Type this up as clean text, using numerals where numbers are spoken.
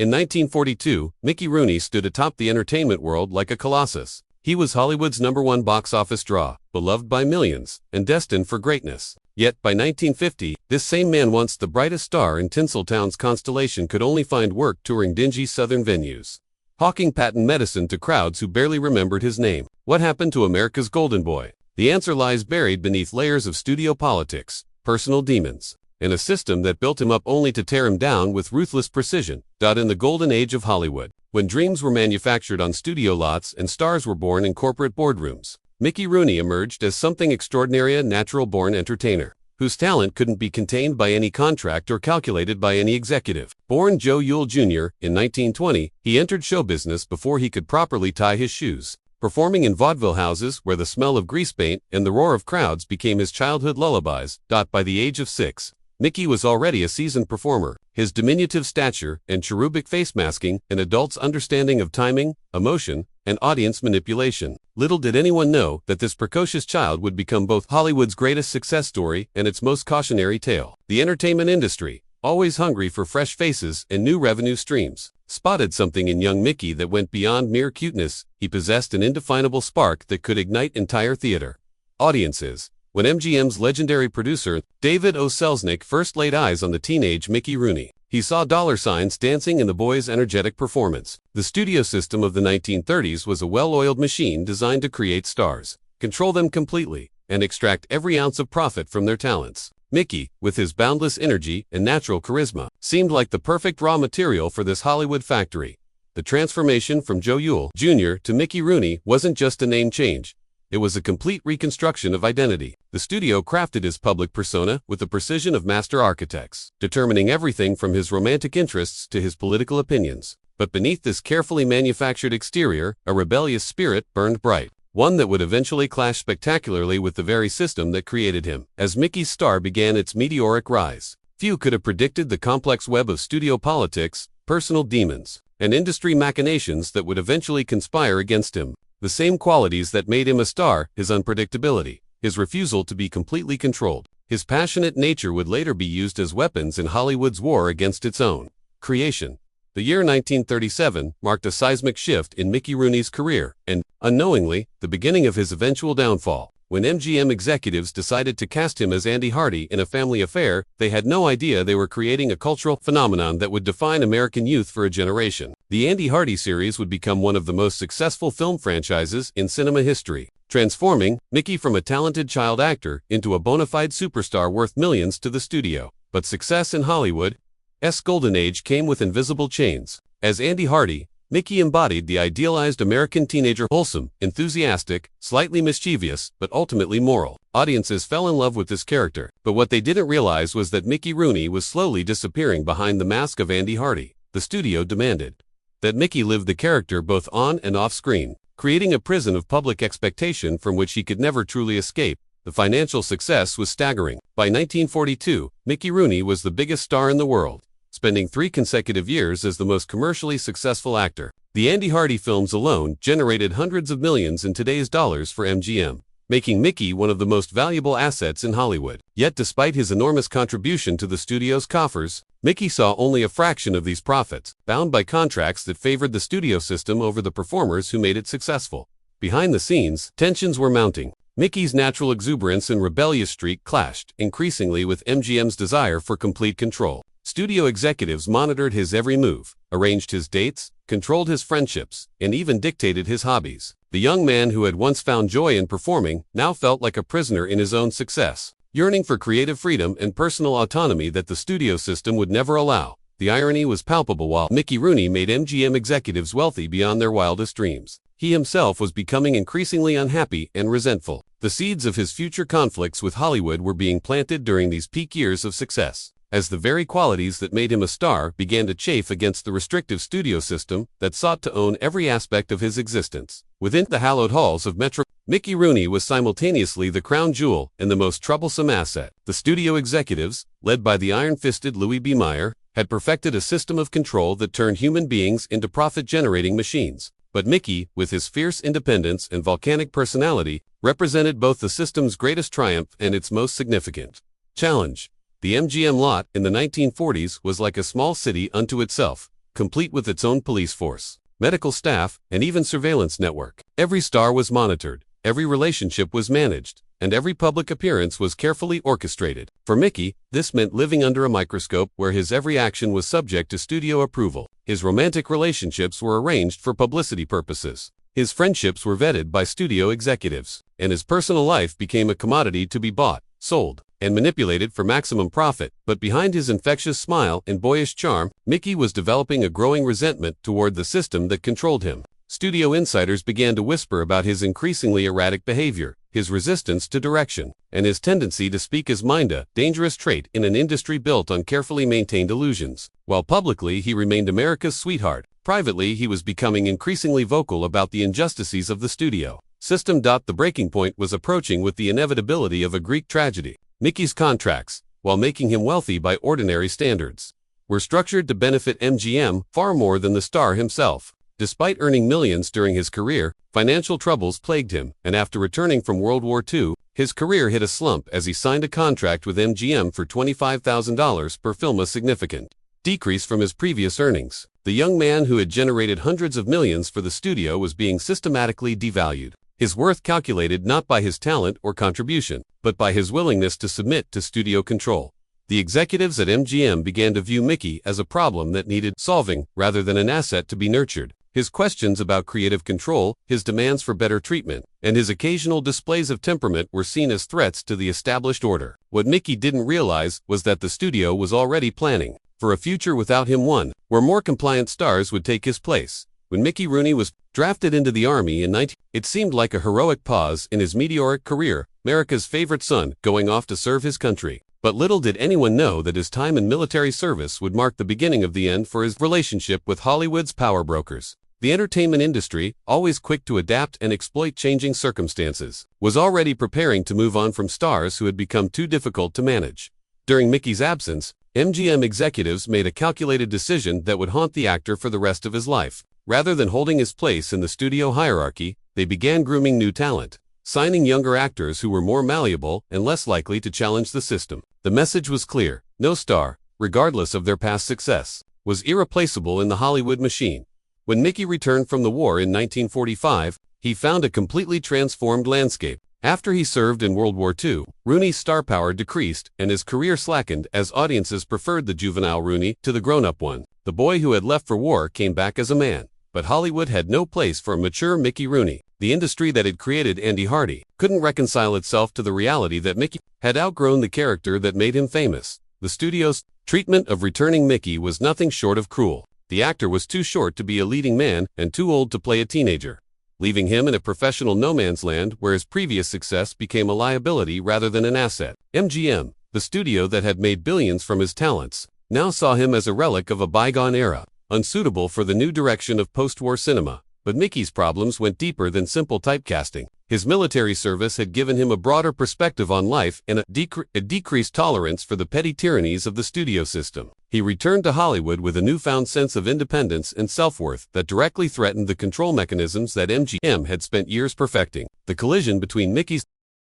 In 1942, Mickey Rooney stood atop the entertainment world like a colossus. He was Hollywood's #1 box office draw, beloved by millions, and destined for greatness. Yet, by 1950, this same man, once the brightest star in Tinseltown's constellation, could only find work touring dingy southern venues, hawking patent medicine to crowds who barely remembered his name. What happened to America's golden boy? The answer lies buried beneath layers of studio politics, personal demons, and a system that built him up only to tear him down with ruthless precision. In the golden age of Hollywood, when dreams were manufactured on studio lots and stars were born in corporate boardrooms, Mickey Rooney emerged as something extraordinary, a natural-born entertainer, whose talent couldn't be contained by any contract or calculated by any executive. Born Joe Yule Jr. in 1920, he entered show business before he could properly tie his shoes, performing in vaudeville houses where the smell of grease paint and the roar of crowds became his childhood lullabies. By the age of 6, Mickey was already a seasoned performer. His diminutive stature and cherubic face masking an adult's understanding of timing, emotion, and audience manipulation. Little did anyone know that this precocious child would become both Hollywood's greatest success story and its most cautionary tale. The entertainment industry, always hungry for fresh faces and new revenue streams, spotted something in young Mickey that went beyond mere cuteness. He possessed an indefinable spark that could ignite entire theater audiences. When MGM's legendary producer, David O. Selznick, first laid eyes on the teenage Mickey Rooney, he saw dollar signs dancing in the boy's energetic performance. The studio system of the 1930s was a well-oiled machine designed to create stars, control them completely, and extract every ounce of profit from their talents. Mickey, with his boundless energy and natural charisma, seemed like the perfect raw material for this Hollywood factory. The transformation from Joe Yule Jr. to Mickey Rooney wasn't just a name change. It was a complete reconstruction of identity. The studio crafted his public persona with the precision of master architects, determining everything from his romantic interests to his political opinions. But beneath this carefully manufactured exterior, a rebellious spirit burned bright, one that would eventually clash spectacularly with the very system that created him. As Mickey's star began its meteoric rise, few could have predicted the complex web of studio politics, personal demons, and industry machinations that would eventually conspire against him. The same qualities that made him a star, his unpredictability, his refusal to be completely controlled, his passionate nature, would later be used as weapons in Hollywood's war against its own creation. The year 1937 marked a seismic shift in Mickey Rooney's career and, unknowingly, the beginning of his eventual downfall. When MGM executives decided to cast him as Andy Hardy in A Family Affair, they had no idea they were creating a cultural phenomenon that would define American youth for a generation. The Andy Hardy series would become one of the most successful film franchises in cinema history, transforming Mickey from a talented child actor into a bona fide superstar worth millions to the studio. But success in Hollywood's golden age came with invisible chains. As Andy Hardy, Mickey embodied the idealized American teenager, wholesome, enthusiastic, slightly mischievous, but ultimately moral. Audiences fell in love with this character, but what they didn't realize was that Mickey Rooney was slowly disappearing behind the mask of Andy Hardy. The studio demanded that Mickey live the character both on and off screen, creating a prison of public expectation from which he could never truly escape. The financial success was staggering. By 1942, Mickey Rooney was the biggest star in the world, spending 3 consecutive years as the most commercially successful actor. The Andy Hardy films alone generated hundreds of millions in today's dollars for MGM, making Mickey one of the most valuable assets in Hollywood. Yet despite his enormous contribution to the studio's coffers, Mickey saw only a fraction of these profits, bound by contracts that favored the studio system over the performers who made it successful. Behind the scenes, tensions were mounting. Mickey's natural exuberance and rebellious streak clashed increasingly with MGM's desire for complete control. Studio executives monitored his every move, arranged his dates, controlled his friendships, and even dictated his hobbies. The young man who had once found joy in performing now felt like a prisoner in his own success, yearning for creative freedom and personal autonomy that the studio system would never allow. The irony was palpable. While Mickey Rooney made MGM executives wealthy beyond their wildest dreams, he himself was becoming increasingly unhappy and resentful. The seeds of his future conflicts with Hollywood were being planted during these peak years of success, as the very qualities that made him a star began to chafe against the restrictive studio system that sought to own every aspect of his existence. Within the hallowed halls of Metro, Mickey Rooney was simultaneously the crown jewel and the most troublesome asset. The studio executives, led by the iron-fisted Louis B. Mayer, had perfected a system of control that turned human beings into profit-generating machines. But Mickey, with his fierce independence and volcanic personality, represented both the system's greatest triumph and its most significant challenge. The MGM lot in the 1940s was like a small city unto itself, complete with its own police force, medical staff, and even surveillance network. Every star was monitored, every relationship was managed, and every public appearance was carefully orchestrated. For Mickey, this meant living under a microscope where his every action was subject to studio approval. His romantic relationships were arranged for publicity purposes. His friendships were vetted by studio executives, and his personal life became a commodity to be bought, sold, and manipulated for maximum profit. But behind his infectious smile and boyish charm, Mickey was developing a growing resentment toward the system that controlled him. Studio insiders began to whisper about his increasingly erratic behavior, his resistance to direction, and his tendency to speak his mind, a dangerous trait in an industry built on carefully maintained illusions. While publicly he remained America's sweetheart, privately he was becoming increasingly vocal about the injustices of the studio system. The breaking point was approaching with the inevitability of a Greek tragedy. Mickey's contracts, while making him wealthy by ordinary standards, were structured to benefit MGM far more than the star himself. Despite earning millions during his career, financial troubles plagued him, and after returning from World War II, his career hit a slump as he signed a contract with MGM for $25,000 per film, a significant decrease from his previous earnings. The young man who had generated hundreds of millions for the studio was being systematically devalued. His worth calculated not by his talent or contribution, but by his willingness to submit to studio control. The executives at MGM began to view Mickey as a problem that needed solving rather than an asset to be nurtured. His questions about creative control, his demands for better treatment, and his occasional displays of temperament were seen as threats to the established order. What Mickey didn't realize was that the studio was already planning for a future without him, one where more compliant stars would take his place. When Mickey Rooney was drafted into the Army in 19, it seemed like a heroic pause in his meteoric career, America's favorite son going off to serve his country. But little did anyone know that his time in military service would mark the beginning of the end for his relationship with Hollywood's power brokers. The entertainment industry, always quick to adapt and exploit changing circumstances, was already preparing to move on from stars who had become too difficult to manage. During Mickey's absence, MGM executives made a calculated decision that would haunt the actor for the rest of his life. Rather than holding his place in the studio hierarchy, they began grooming new talent, signing younger actors who were more malleable and less likely to challenge the system. The message was clear: no star, regardless of their past success, was irreplaceable in the Hollywood machine. When Mickey returned from the war in 1945, he found a completely transformed landscape. After he served in World War II, Rooney's star power decreased and his career slackened as audiences preferred the juvenile Rooney to the grown-up one. The boy who had left for war came back as a man. But Hollywood had no place for a mature Mickey Rooney. The industry that had created Andy Hardy couldn't reconcile itself to the reality that Mickey had outgrown the character that made him famous. The studio's treatment of returning Mickey was nothing short of cruel. The actor was too short to be a leading man and too old to play a teenager, leaving him in a professional no man's land where his previous success became a liability rather than an asset. MGM, the studio that had made billions from his talents, now saw him as a relic of a bygone era, unsuitable for the new direction of post-war cinema. But Mickey's problems went deeper than simple typecasting. His military service had given him a broader perspective on life and a decreased tolerance for the petty tyrannies of the studio system. He returned to Hollywood with a newfound sense of independence and self-worth that directly threatened the control mechanisms that MGM had spent years perfecting. The collision between Mickey's